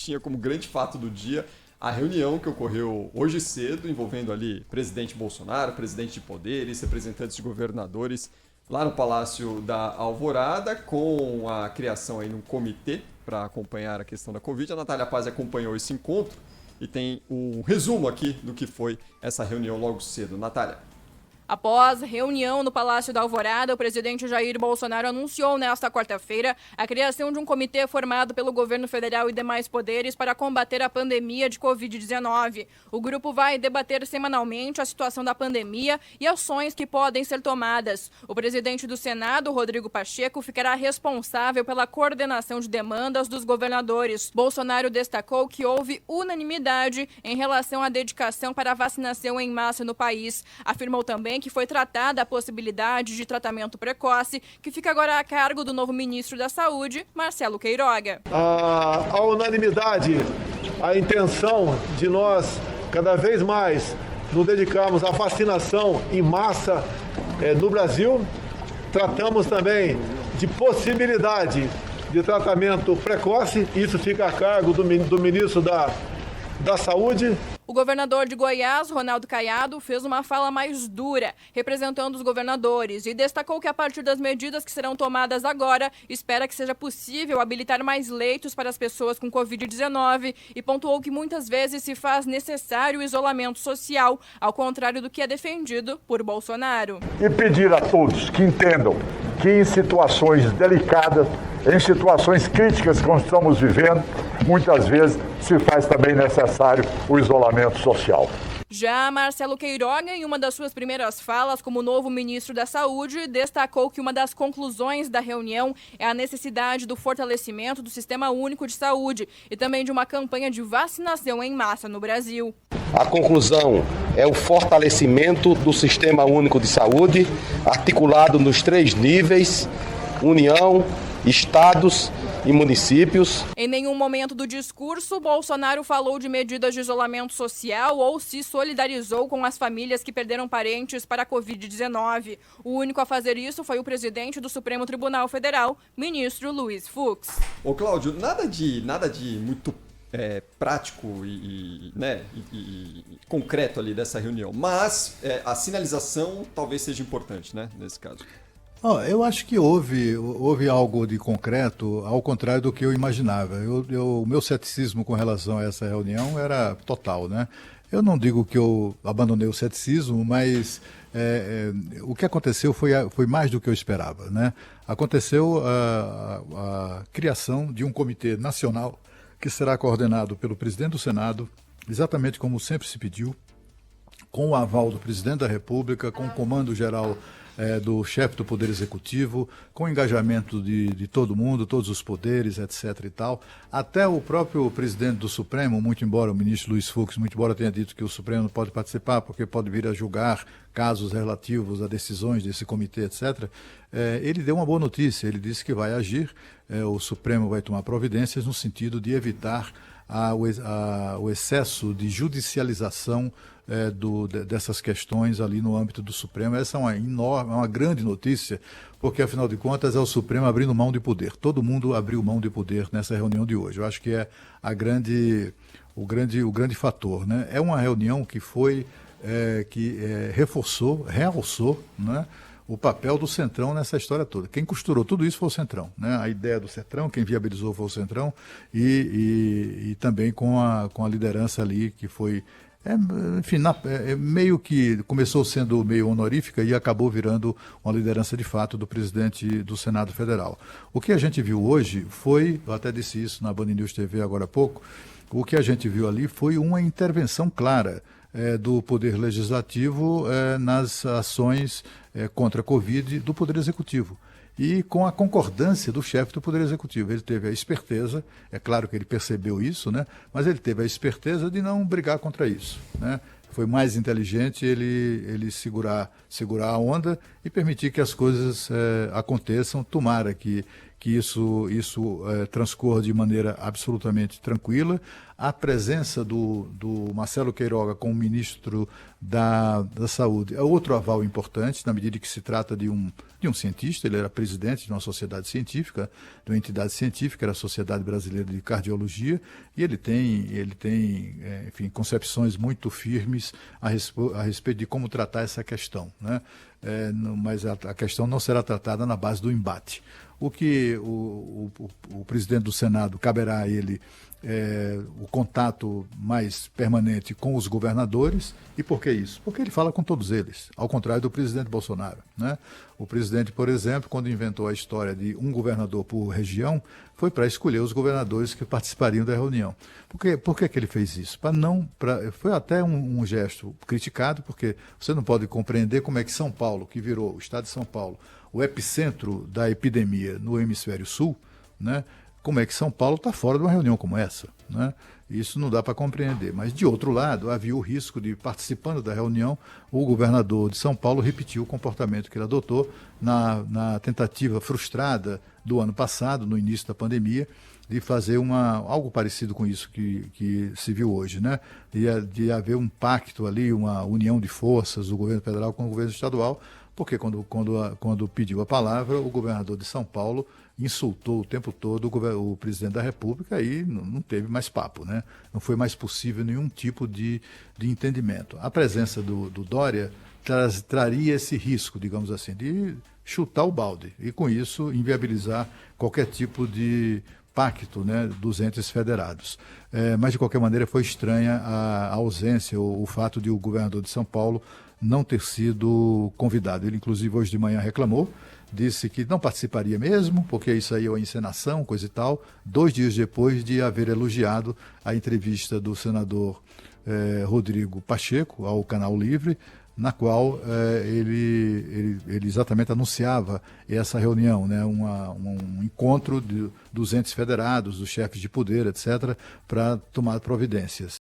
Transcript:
tinha como grande fato do dia a reunião que ocorreu hoje cedo, envolvendo ali presidente Bolsonaro, presidente de poderes, representantes de governadores, lá no Palácio da Alvorada, com a criação aí de um comitê para acompanhar a questão da Covid. A Natália Paz acompanhou esse encontro e tem um resumo aqui do que foi essa reunião logo cedo. Natália. Após reunião no Palácio da Alvorada, o presidente Jair Bolsonaro anunciou nesta quarta-feira a criação de um comitê formado pelo governo federal e demais poderes para combater a pandemia de Covid-19. O grupo vai debater semanalmente a situação da pandemia e ações que podem ser tomadas. O presidente do Senado, Rodrigo Pacheco, ficará responsável pela coordenação de demandas dos governadores. Bolsonaro destacou que houve unanimidade em relação à dedicação para a vacinação em massa no país. Afirmou também que foi tratada a possibilidade de tratamento precoce, que fica agora a cargo do novo ministro da Saúde, Marcelo Queiroga. A unanimidade, a intenção de nós cada vez mais nos dedicarmos à vacinação em massa no Brasil. Tratamos também de possibilidade de tratamento precoce, isso fica a cargo do ministro da Saúde. O governador de Goiás, Ronaldo Caiado, fez uma fala mais dura, representando os governadores, e destacou que a partir das medidas que serão tomadas agora, espera que seja possível habilitar mais leitos para as pessoas com Covid-19 e pontuou que muitas vezes se faz necessário o isolamento social, ao contrário do que é defendido por Bolsonaro. E pedir a todos que entendam que em situações delicadas, em situações críticas que nós estamos vivendo, muitas vezes se faz também necessário o isolamento social. Já Marcelo Queiroga, em uma das suas primeiras falas como novo ministro da Saúde, destacou que uma das conclusões da reunião é a necessidade do fortalecimento do Sistema Único de Saúde e também de uma campanha de vacinação em massa no Brasil. A conclusão é o fortalecimento do Sistema Único de Saúde, articulado nos 3 níveis: União, Estados e municípios. Em nenhum momento do discurso, Bolsonaro falou de medidas de isolamento social ou se solidarizou com as famílias que perderam parentes para a Covid-19. O único a fazer isso foi o presidente do Supremo Tribunal Federal, ministro Luiz Fux. Ô Cláudio, nada de muito prático né, e concreto ali dessa reunião, mas a sinalização talvez seja importante, né, nesse caso. Eu acho que houve algo de concreto, ao contrário do que eu imaginava. O meu ceticismo com relação a essa reunião era total, né? Eu não digo que eu abandonei o ceticismo, mas o que aconteceu foi mais do que eu esperava, né? Aconteceu a criação de um comitê nacional que será coordenado pelo presidente do Senado, exatamente como sempre se pediu, com o aval do presidente da República, com o comando geral do chefe do Poder Executivo, com o engajamento de todo mundo, todos os poderes, etc. e tal. Até o próprio presidente do Supremo, muito embora o ministro Luiz Fux, muito embora tenha dito que o Supremo não pode participar porque pode vir a julgar casos relativos a decisões desse comitê, etc., ele deu uma boa notícia, ele disse que vai agir, o Supremo vai tomar providências no sentido de evitar o excesso de judicialização dessas questões ali no âmbito do Supremo. Essa é uma grande notícia, porque, afinal de contas, é o Supremo abrindo mão de poder. Todo mundo abriu mão de poder nessa reunião de hoje. Eu acho que é o grande fator, né? É uma reunião que realçou, né, o papel do Centrão nessa história toda. Quem costurou tudo isso foi o Centrão, né? A ideia do Centrão, quem viabilizou foi o Centrão e também com a liderança ali que foi... enfim, meio que começou sendo meio honorífica e acabou virando uma liderança de fato do presidente do Senado Federal. O que a gente viu hoje foi, eu até disse isso na Band News TV agora há pouco, o que a gente viu ali foi uma intervenção clara do Poder Legislativo nas ações contra a Covid do Poder Executivo. E com a concordância do chefe do Poder Executivo. Ele teve a esperteza, é claro que ele percebeu isso, né? Mas ele teve a esperteza de não brigar contra isso, né? Foi mais inteligente ele segurar a onda e permitir que as coisas aconteçam. Tomara que que isso transcorra de maneira absolutamente tranquila. A presença do Marcelo Queiroga como ministro da Saúde é outro aval importante, na medida que se trata de um cientista. Ele era presidente de uma sociedade científica, de uma entidade científica, era a Sociedade Brasileira de Cardiologia, e ele tem enfim, concepções muito firmes a respeito de como tratar essa questão, né? Mas a questão não será tratada na base do embate. O que o presidente do Senado caberá a ele o contato mais permanente com os governadores. E por que isso? Porque ele fala com todos eles, ao contrário do presidente Bolsonaro, né? O presidente, por exemplo, quando inventou a história de um governador por região, foi para escolher os governadores que participariam da reunião. Por que ele fez isso? Foi até um gesto criticado, porque você não pode compreender como é que São Paulo, que virou o estado de São Paulo, o epicentro da epidemia no hemisfério sul, né? Como é que São Paulo está fora de uma reunião como essa, né? Isso não dá para compreender. Mas, de outro lado, havia o risco de, participando da reunião, o governador de São Paulo repetir o comportamento que ele adotou na tentativa frustrada do ano passado, no início da pandemia, de fazer algo parecido com isso que se viu hoje, né? De haver um pacto ali, uma união de forças do governo federal com o governo estadual, porque quando pediu a palavra, o governador de São Paulo insultou o tempo todo o presidente da República e não teve mais papo, né? Não foi mais possível nenhum tipo de entendimento. A presença do Dória traria esse risco, digamos assim, de chutar o balde e, com isso, inviabilizar qualquer tipo de pacto, né, dos entes federados. Mas, de qualquer maneira, foi estranha a ausência, o fato de o governador de São Paulo não ter sido convidado. Ele, inclusive, hoje de manhã reclamou, disse que não participaria mesmo, porque isso aí é uma encenação, coisa e tal, 2 dias depois de haver elogiado a entrevista do senador Rodrigo Pacheco ao Canal Livre, na qual ele exatamente anunciava essa reunião, né, um encontro dos entes federados, dos chefes de poder, etc., para tomar providências.